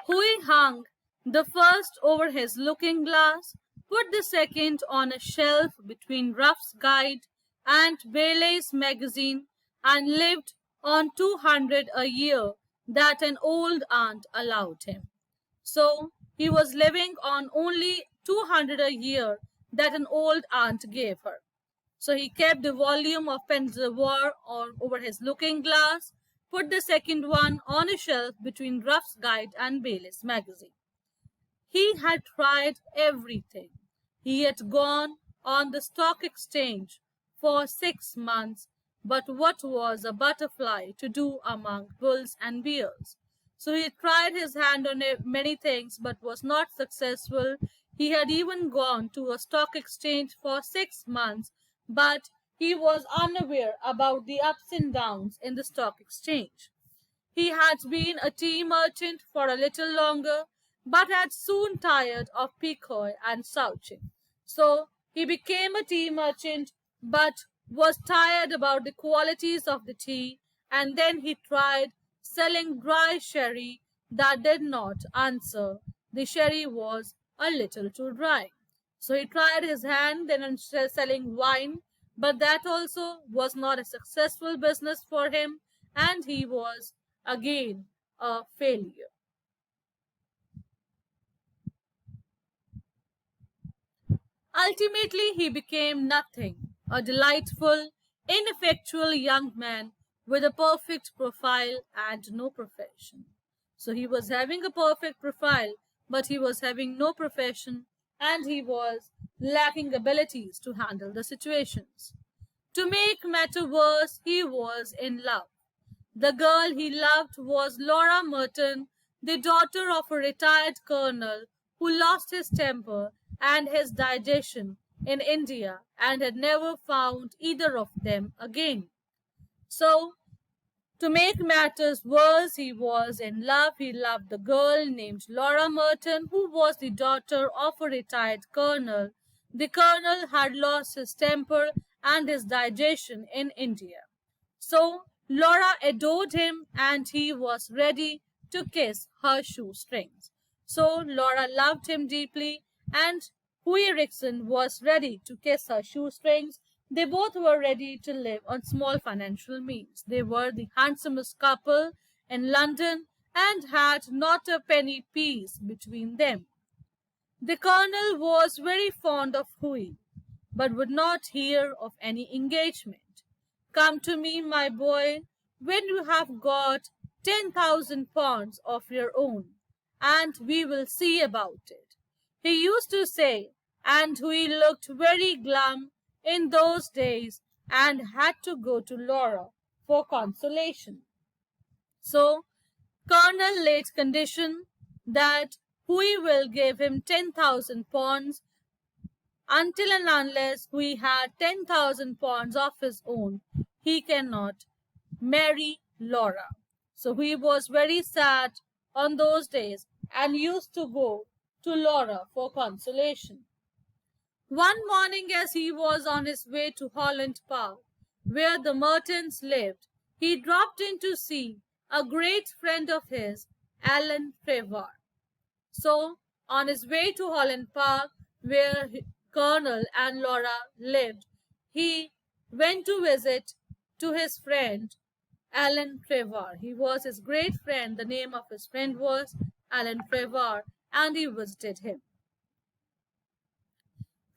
Hui hung the first over his looking glass, put the second on a shelf between Ruff's Guide and Bailey's magazine, and lived on 200 a year that an old aunt allowed him. So he was living on only 200 a year that an old aunt gave her. So he kept the volume of Pennsylvania over his looking glass, put the second one on a shelf between Ruff's Guide and Bailey's magazine. He had tried everything. He had gone on the stock exchange for 6 months, but what was a butterfly to do among bulls and bears? So he tried his hand on many things but was not successful. He had even gone to a stock exchange for 6 months, but he was unaware about the ups and downs in the stock exchange. He had been a tea merchant for a little longer, but had soon tired of picoy and slouching. So he became a tea merchant, but was tired about the qualities of the tea, and then he tried selling dry sherry that did not answer. The sherry was a little too dry. So he tried his hand then on selling wine, but that also was not a successful business for him, and he was again a failure. Ultimately, he became nothing, a delightful, ineffectual young man with a perfect profile and no profession. So he was having a perfect profile, but he was having no profession, and he was lacking abilities to handle the situations. To make matter worse, he was in love. The girl he loved was Laura Merton, the daughter of a retired colonel who lost his temper and his digestion in India and had never found either of them again. So, to make matters worse, he was in love. He loved the girl named Laura Merton, who was the daughter of a retired colonel. The colonel had lost his temper and his digestion in India. So, Laura adored him and he was ready to kiss her shoestrings. So, Laura loved him deeply and Hui Erickson was ready to kiss her shoestrings. They both were ready to live on small financial means. They were the handsomest couple in London and had not a penny piece between them. The colonel was very fond of Hui, but would not hear of any engagement. Come to me, my boy, when you have got 10,000 pounds of your own, and we will see about it. He used to say, and Hui looked very glum in those days and had to go to Laura for consolation. So, Colonel laid condition that Hui will give him 10,000 pounds until and unless Hui had 10,000 pounds of his own, he cannot marry Laura. So he was very sad on those days and used to go to Laura for consolation. One morning as he was on his way to Holland Park, where the Mertons lived, he dropped in to see a great friend of his, Alan Trevor. So, on his way to Holland Park, where Colonel and Laura lived, he went to visit to his friend, Alan Trevor. He was his great friend. The name of his friend was Alan Trevor, and he visited him.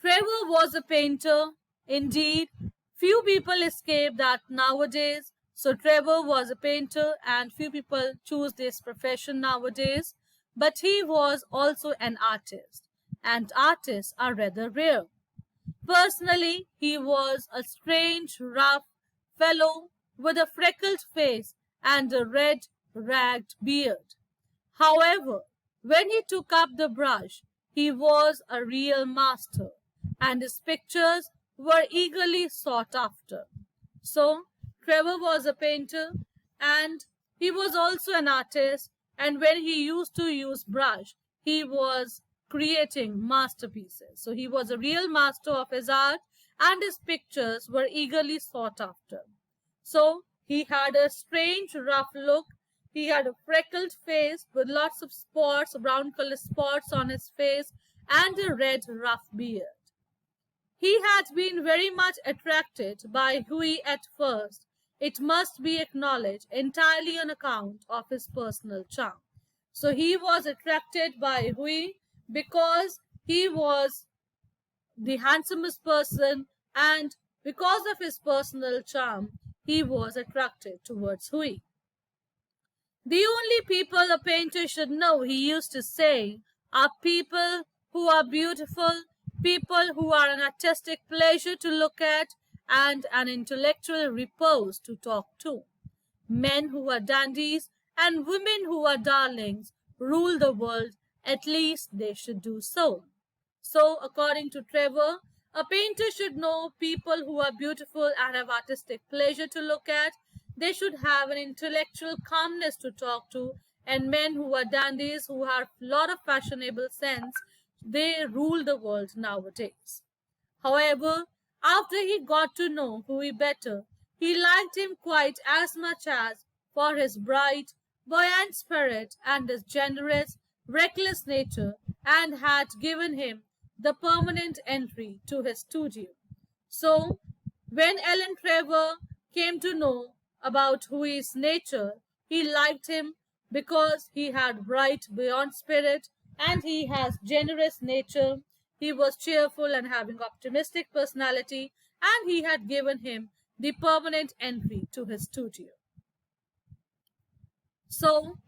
Trevor was a painter. Indeed, few people escape that nowadays. So Trevor was a painter and few people choose this profession nowadays. But he was also an artist, and artists are rather rare. Personally, he was a strange, rough fellow with a freckled face and a red, ragged beard. However, when he took up the brush, he was a real master, and his pictures were eagerly sought after. So, Trevor was a painter, and he was also an artist, and when he used to use brush, he was creating masterpieces. So he was a real master of his art, and his pictures were eagerly sought after. So he had a strange, rough look. He had a freckled face with lots of spots, brown colored spots on his face, and a red rough beard. He had been very much attracted by Huey at first, it must be acknowledged, entirely on account of his personal charm. So he was attracted by Huey because he was the handsomest person, and because of his personal charm, he was attracted towards Huey. The only people a painter should know, he used to say, are people who are beautiful, people who are an artistic pleasure to look at, and an intellectual repose to talk to. Men who are dandies and women who are darlings rule the world, at least they should do so. So, according to Trevor, a painter should know people who are beautiful and have artistic pleasure to look at. They should have an intellectual calmness to talk to, and men who are dandies, who have a lot of fashionable sense, they rule the world nowadays. However, after he got to know Huey better, he liked him quite as much as for his bright, buoyant spirit and his generous, reckless nature, and had given him the permanent entry to his studio. So, when Ellen Trevor came to know about Huey's nature, he liked him because he had bright, buoyant spirit and he has generous nature. He was cheerful and having optimistic personality, and he had given him the permanent entry to his studio. So,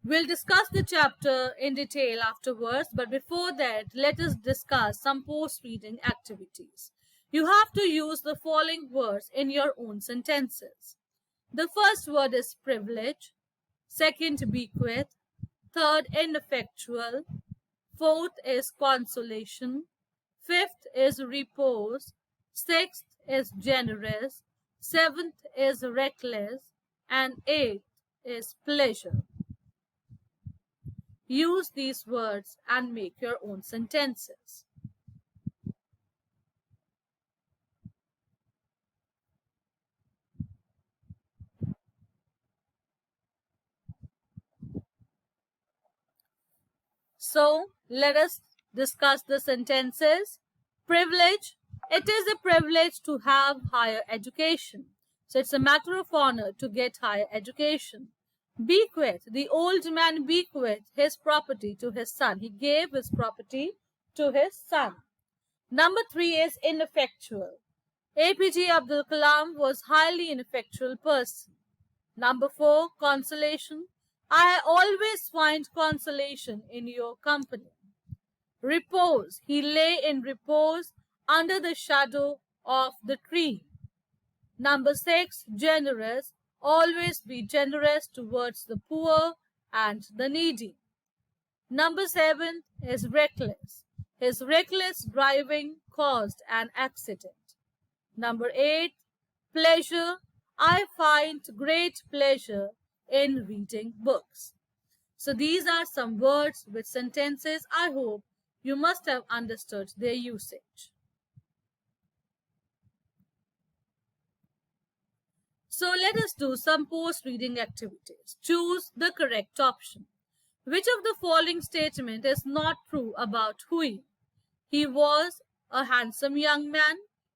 we'll discuss the chapter in detail afterwards, but before that, let us discuss some post-reading activities. You have to use the following words in your own sentences. The first word is privilege, second bequeath, third ineffectual, fourth is consolation, fifth is repose, sixth is generous, seventh is reckless, and eighth is pleasure. Use these words and make your own sentences. So, let us discuss the sentences. Privilege. It is a privilege to have higher education. So, it's a matter of honor to get higher education. Bequeath. The old man bequeathed his property to his son. He gave his property to his son. Number 3 is ineffectual. APJ Abdul Kalam was highly ineffectual person. Number 4, consolation. I always find consolation in your company. Repose. He lay in repose under the shadow of the tree. Number 6, generous. Always be generous towards the poor and the needy. Number 7 is reckless. His reckless driving caused an accident. Number 8, pleasure. I find great pleasure in reading books. So these are some words with sentences. I hope you must have understood their usage. So let us do some post-reading activities. Choose the correct option. Which of the following statement is not true about Huey? He was a handsome young man.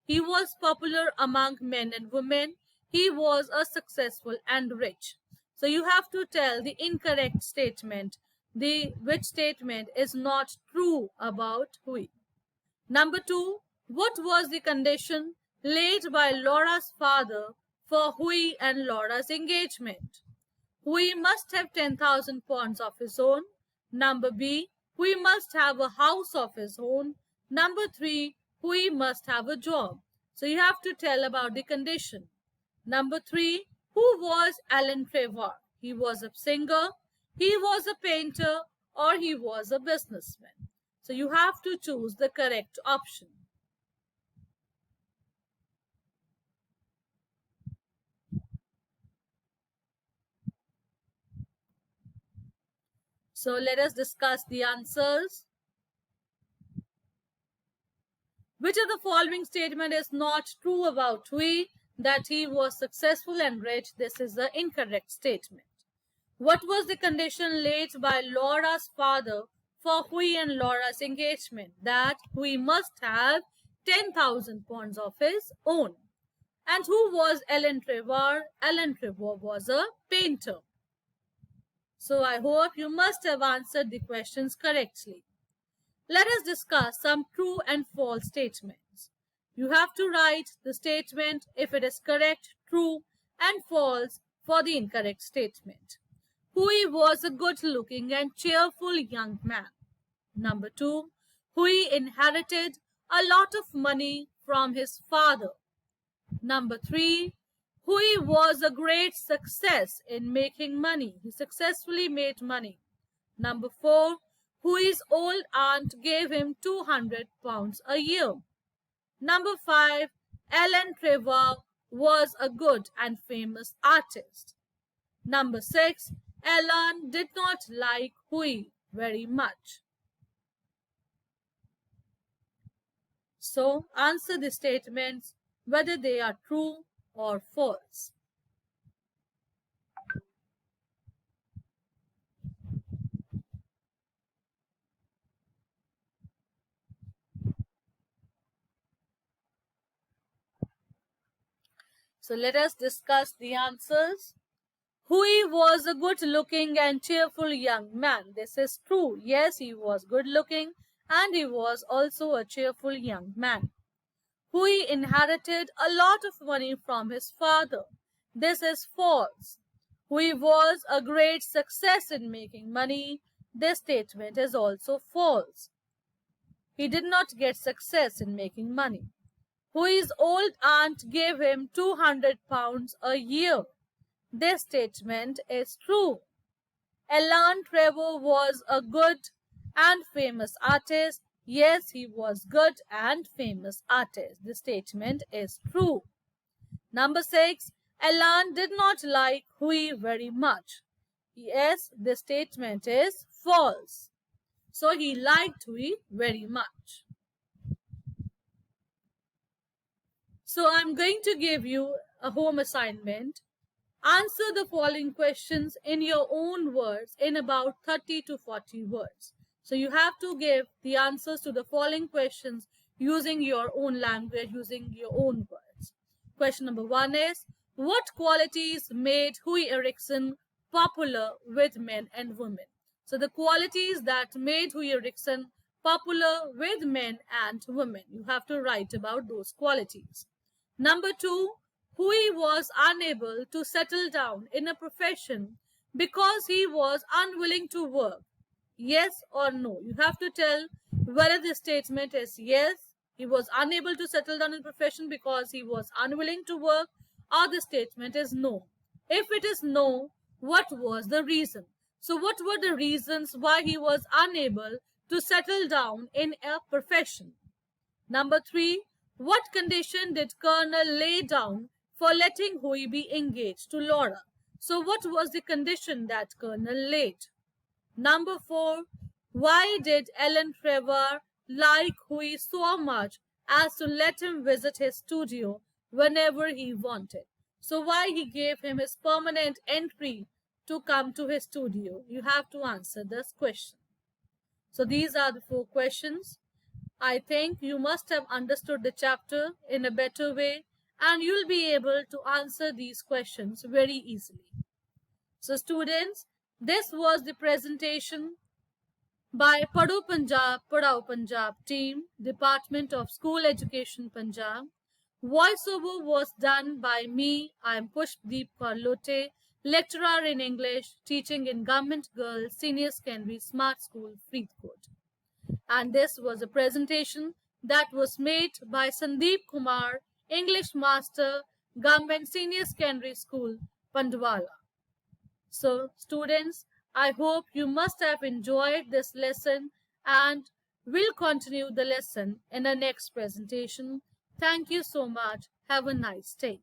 He was popular among men and women. He was a successful and rich. So you have to tell the incorrect statement, which statement is not true about Huey. Number 2, what was the condition laid by Laura's father for Huey and Laura's engagement? Huey must have 10,000 pounds of his own. Number B, Huey must have a house of his own. Number 3, Huey must have a job. So you have to tell about the condition. Number 3, who was Alan Trevor? He was a singer, he was a painter, or he was a businessman. So you have to choose the correct option. So let us discuss the answers. Which of the following statement is not true about Huey? that he was successful and rich. This is the incorrect statement. What was the condition laid by Laura's father for Hui and Laura's engagement? That Hui must have 10,000 pounds of his own. And who was Ellen Trevor? Ellen Trevor was a painter. So I hope you must have answered the questions correctly. Let us discuss some true and false statements. You have to write the statement if it is correct, true, and false for the incorrect statement. Hui was a good-looking and cheerful young man. Number 2, Hui inherited a lot of money from his father. Number 3, Hui was a great success in making money. He successfully made money. Number 4, Hui's old aunt gave him 200 pounds a year. Number 5, Ellen Trevor was a good and famous artist. Number 6, Ellen did not like Hui very much. So answer the statements whether they are true or false. So let us discuss the answers. Hui was a good-looking and cheerful young man. This is true. Yes, he was good-looking and he was also a cheerful young man. Hui inherited a lot of money from his father. This is false. Hui was a great success in making money. This statement is also false. He did not get success in making money. Hui's old aunt gave him 200 pounds a year. This statement is true. Ellen Trevor was a good and famous artist. Yes, he was good and famous artist. This statement is true. Number 6, Ellen did not like Hui very much. Yes, this statement is false. So he liked Hui very much. So I'm going to give you a home assignment. Answer the following questions in your own words in about 30 to 40 words. So you have to give the answers to the following questions using your own language, using your own words. Question number 1 is, what qualities made Hui Erickson popular with men and women? So the qualities that made Hui Erickson popular with men and women. You have to write about those qualities. Number 2, Hui was unable to settle down in a profession because he was unwilling to work. Yes or no? You have to tell whether the statement is yes, he was unable to settle down in a profession because he was unwilling to work, or the statement is no. If it is no, what was the reason? So what were the reasons why he was unable to settle down in a profession? Number 3, what condition did Colonel lay down for letting Hui be engaged to Laura? So what was the condition that Colonel laid? Number 4, why did Ellen Trevor like Hui so much as to let him visit his studio whenever he wanted? So why he gave him his permanent entry to come to his studio? You have to answer this question. So these are the 4 questions. I think you must have understood the chapter in a better way and you'll be able to answer these questions very easily. So students, this was the presentation by Padho Punjab, Padhao Punjab team, Department of School Education Punjab. Voiceover was done by me. I am Pushpdeep Karlote, lecturer in English, teaching in Government Girls Senior Secondary Smart School, Faridkot. And this was a presentation that was made by Sandeep Kumar, English Master, Government Senior Secondary School, Pandwala. So students, I hope you must have enjoyed this lesson and will continue the lesson in the next presentation. Thank you so much. Have a nice day.